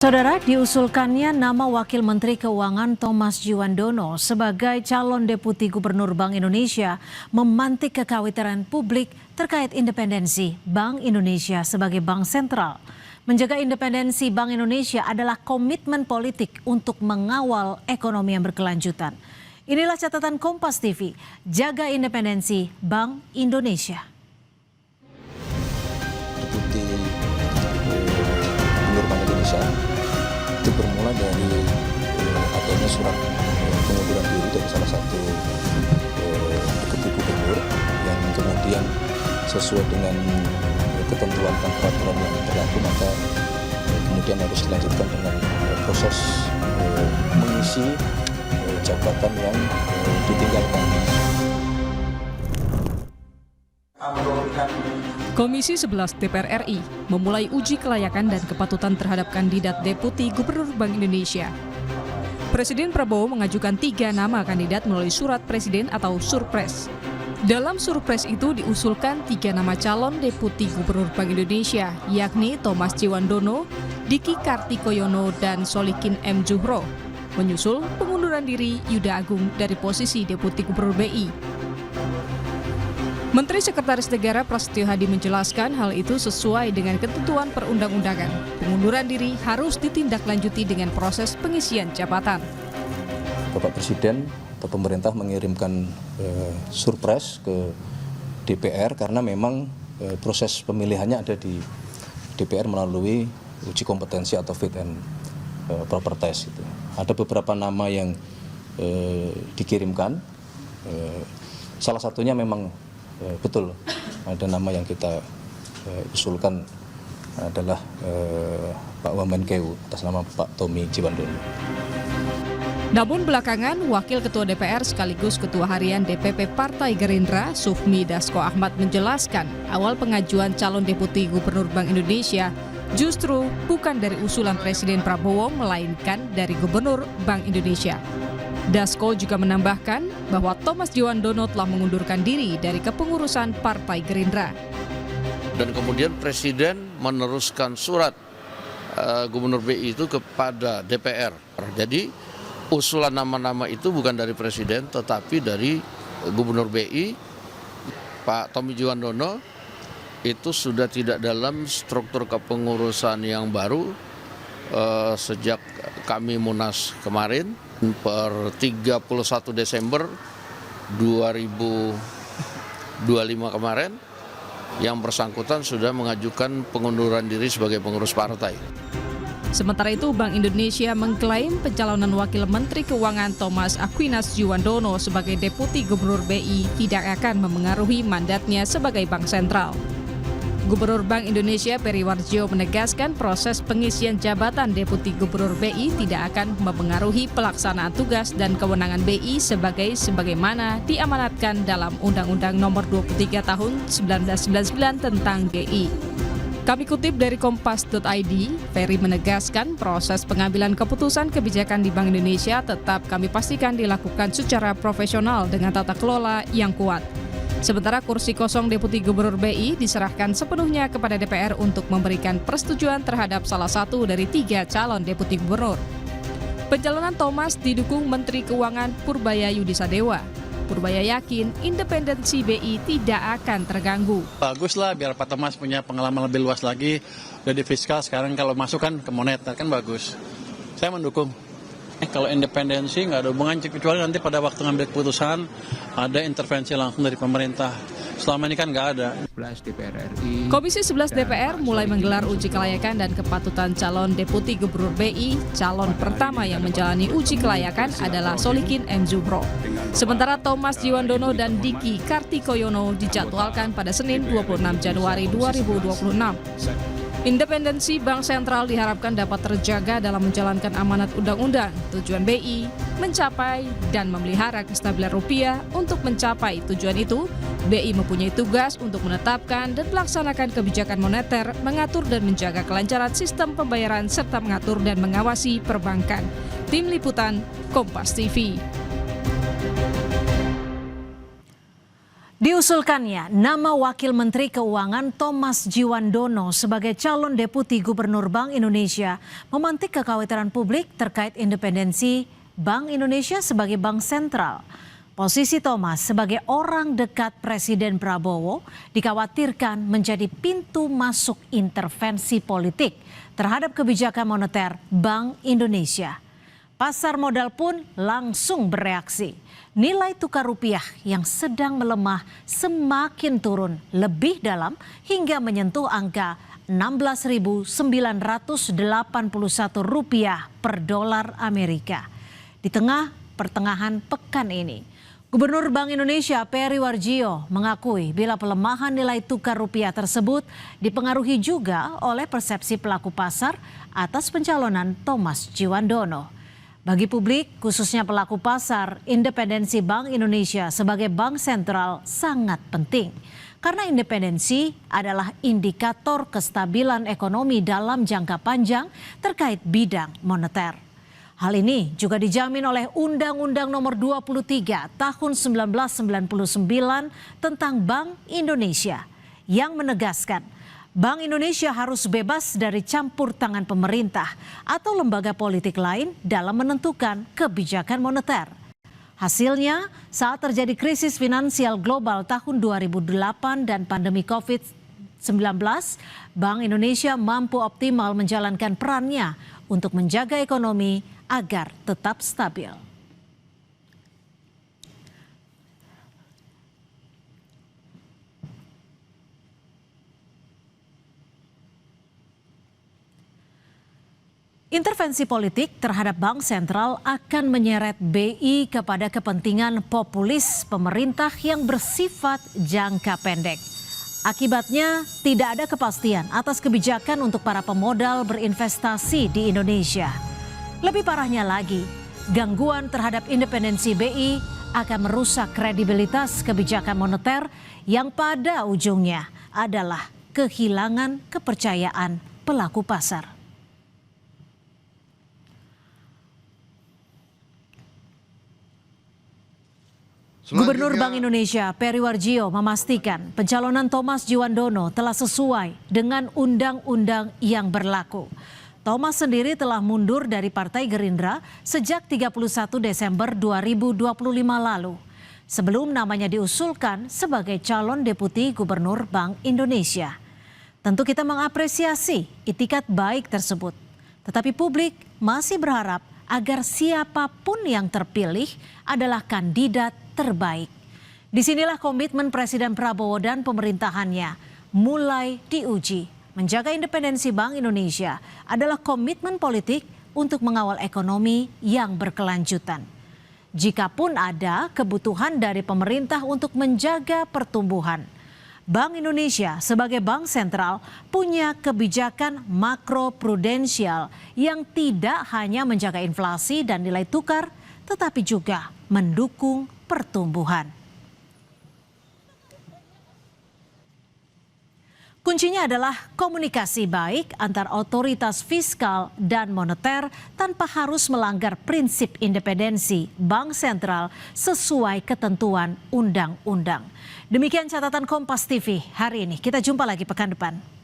Saudara, diusulkannya nama Wakil Menteri Keuangan Thomas Djiwandono sebagai calon Deputi Gubernur Bank Indonesia memantik kekhawatiran publik terkait independensi Bank Indonesia sebagai bank sentral. Menjaga independensi Bank Indonesia adalah komitmen politik untuk mengawal ekonomi yang berkelanjutan. Inilah catatan Kompas TV, jaga independensi Bank Indonesia. Deputi Gubernur Bank Indonesia itu bermula dari adanya surat pengunduran diri dari salah satu deputi gubernur yang kemudian sesuai dengan ketentuan dan peraturan yang berlaku, maka kemudian harus dilanjutkan dengan proses mengisi jabatan yang ditinggalkan. Komisi 11 DPR RI memulai uji kelayakan dan kepatutan terhadap kandidat Deputi Gubernur Bank Indonesia. Presiden Prabowo mengajukan 3 nama kandidat melalui surat presiden atau surpres. Dalam surpres itu diusulkan 3 nama calon Deputi Gubernur Bank Indonesia, yakni Thomas Djiwandono, Diki Kartikoyono, dan Solikin M. Juhro, menyusul pengunduran diri Yuda Agung dari posisi Deputi Gubernur BI. Menteri Sekretaris Negara Prasetyo Hadi menjelaskan hal itu sesuai dengan ketentuan perundang-undangan. Pengunduran diri harus ditindaklanjuti dengan proses pengisian jabatan. Bapak Presiden atau pemerintah mengirimkan surpres ke DPR karena memang proses pemilihannya ada di DPR melalui uji kompetensi atau fit and proper test. Ada beberapa nama yang dikirimkan, salah satunya memang betul ada nama yang kita usulkan adalah Pak Wamenkeu atas nama Pak Tommy Djiwandono. Namun belakangan, Wakil Ketua DPR sekaligus Ketua Harian DPP Partai Gerindra, Sufmi Dasko Ahmad menjelaskan awal pengajuan calon Deputi Gubernur Bank Indonesia justru bukan dari usulan Presiden Prabowo, melainkan dari Gubernur Bank Indonesia. Dasko juga menambahkan bahwa Thomas Djiwandono telah mengundurkan diri dari kepengurusan Partai Gerindra. Dan kemudian Presiden meneruskan surat Gubernur BI itu kepada DPR. Jadi usulan nama-nama itu bukan dari Presiden tetapi dari Gubernur BI, Pak Tommy Djiwandono, itu sudah tidak dalam struktur kepengurusan yang baru sejak kami Munas kemarin. Per 31 Desember 2025 kemarin, yang bersangkutan sudah mengajukan pengunduran diri sebagai pengurus partai. Sementara itu, Bank Indonesia mengklaim pencalonan Wakil Menteri Keuangan Thomas Aquinas Djiwandono sebagai Deputi Gubernur BI tidak akan memengaruhi mandatnya sebagai bank sentral. Gubernur Bank Indonesia Peri Warjio menegaskan proses pengisian jabatan Deputi Gubernur BI tidak akan mempengaruhi pelaksanaan tugas dan kewenangan BI sebagaimana diamanatkan dalam Undang-Undang Nomor 23 Tahun 1999 tentang BI. Kami kutip dari Kompas.id, Peri menegaskan proses pengambilan keputusan kebijakan di Bank Indonesia tetap kami pastikan dilakukan secara profesional dengan tata kelola yang kuat. Sementara kursi kosong Deputi Gubernur BI diserahkan sepenuhnya kepada DPR untuk memberikan persetujuan terhadap salah satu dari 3 calon Deputi Gubernur. Pencalonan Thomas didukung Menteri Keuangan Purbaya Yudisadewa. Purbaya yakin independensi BI tidak akan terganggu. Baguslah biar Pak Thomas punya pengalaman lebih luas lagi. Udah di fiskal, sekarang kalau masuk kan ke moneter kan bagus. Saya mendukung. Kalau independensi nggak ada hubungan, kecuali nanti pada waktu ngambil keputusan ada intervensi langsung dari pemerintah. Selama ini kan nggak ada. Komisi 11 DPR mulai menggelar uji kelayakan dan kepatutan calon Deputi Gubernur BI. Calon pertama yang menjalani uji kelayakan adalah Solikin M. Juhro. Sementara Thomas Djiwandono dan Diki Kartikoyono dijadwalkan pada Senin 26 Januari 2026. Independensi Bank Sentral diharapkan dapat terjaga dalam menjalankan amanat undang-undang. Tujuan BI mencapai dan memelihara kestabilan rupiah. Untuk mencapai tujuan itu, BI mempunyai tugas untuk menetapkan dan melaksanakan kebijakan moneter, mengatur dan menjaga kelancaran sistem pembayaran, serta mengatur dan mengawasi perbankan. Tim Liputan, Kompas TV. Diusulkannya nama Wakil Menteri Keuangan Thomas Djiwandono sebagai calon Deputi Gubernur Bank Indonesia memantik kekhawatiran publik terkait independensi Bank Indonesia sebagai bank sentral. Posisi Thomas sebagai orang dekat Presiden Prabowo dikhawatirkan menjadi pintu masuk intervensi politik terhadap kebijakan moneter Bank Indonesia. Pasar modal pun langsung bereaksi. Nilai tukar rupiah yang sedang melemah semakin turun lebih dalam hingga menyentuh angka Rp16.981 per dolar Amerika. Di tengah pertengahan pekan ini, Gubernur Bank Indonesia Peri Warjio mengakui bila pelemahan nilai tukar rupiah tersebut dipengaruhi juga oleh persepsi pelaku pasar atas pencalonan Thomas Djiwandono. Bagi publik, khususnya pelaku pasar, independensi Bank Indonesia sebagai bank sentral sangat penting. Karena independensi adalah indikator kestabilan ekonomi dalam jangka panjang terkait bidang moneter. Hal ini juga dijamin oleh Undang-Undang Nomor 23 Tahun 1999 tentang Bank Indonesia yang menegaskan Bank Indonesia harus bebas dari campur tangan pemerintah atau lembaga politik lain dalam menentukan kebijakan moneter. Hasilnya, saat terjadi krisis finansial global tahun 2008 dan pandemi COVID-19, Bank Indonesia mampu optimal menjalankan perannya untuk menjaga ekonomi agar tetap stabil. Intervensi politik terhadap bank sentral akan menyeret BI kepada kepentingan populis pemerintah yang bersifat jangka pendek. Akibatnya tidak ada kepastian atas kebijakan untuk para pemodal berinvestasi di Indonesia. Lebih parahnya lagi, gangguan terhadap independensi BI akan merusak kredibilitas kebijakan moneter yang pada ujungnya adalah kehilangan kepercayaan pelaku pasar. Gubernur Bank Indonesia Peri Warjio memastikan pencalonan Thomas Djiwandono telah sesuai dengan undang-undang yang berlaku. Thomas sendiri telah mundur dari Partai Gerindra sejak 31 Desember 2025 lalu. Sebelum namanya diusulkan sebagai calon Deputi Gubernur Bank Indonesia. Tentu kita mengapresiasi itikat baik tersebut. Tetapi publik masih berharap agar siapapun yang terpilih adalah kandidat terbaik. Disinilah komitmen Presiden Prabowo dan pemerintahannya mulai diuji. Menjaga independensi Bank Indonesia adalah komitmen politik untuk mengawal ekonomi yang berkelanjutan. Jikapun ada kebutuhan dari pemerintah untuk menjaga pertumbuhan, Bank Indonesia sebagai bank sentral punya kebijakan makroprudensial yang tidak hanya menjaga inflasi dan nilai tukar, tetapi juga mendukung pertumbuhan. Kuncinya adalah komunikasi baik antar otoritas fiskal dan moneter tanpa harus melanggar prinsip independensi bank sentral sesuai ketentuan undang-undang. Demikian catatan Kompas TV hari ini. Kita jumpa lagi pekan depan.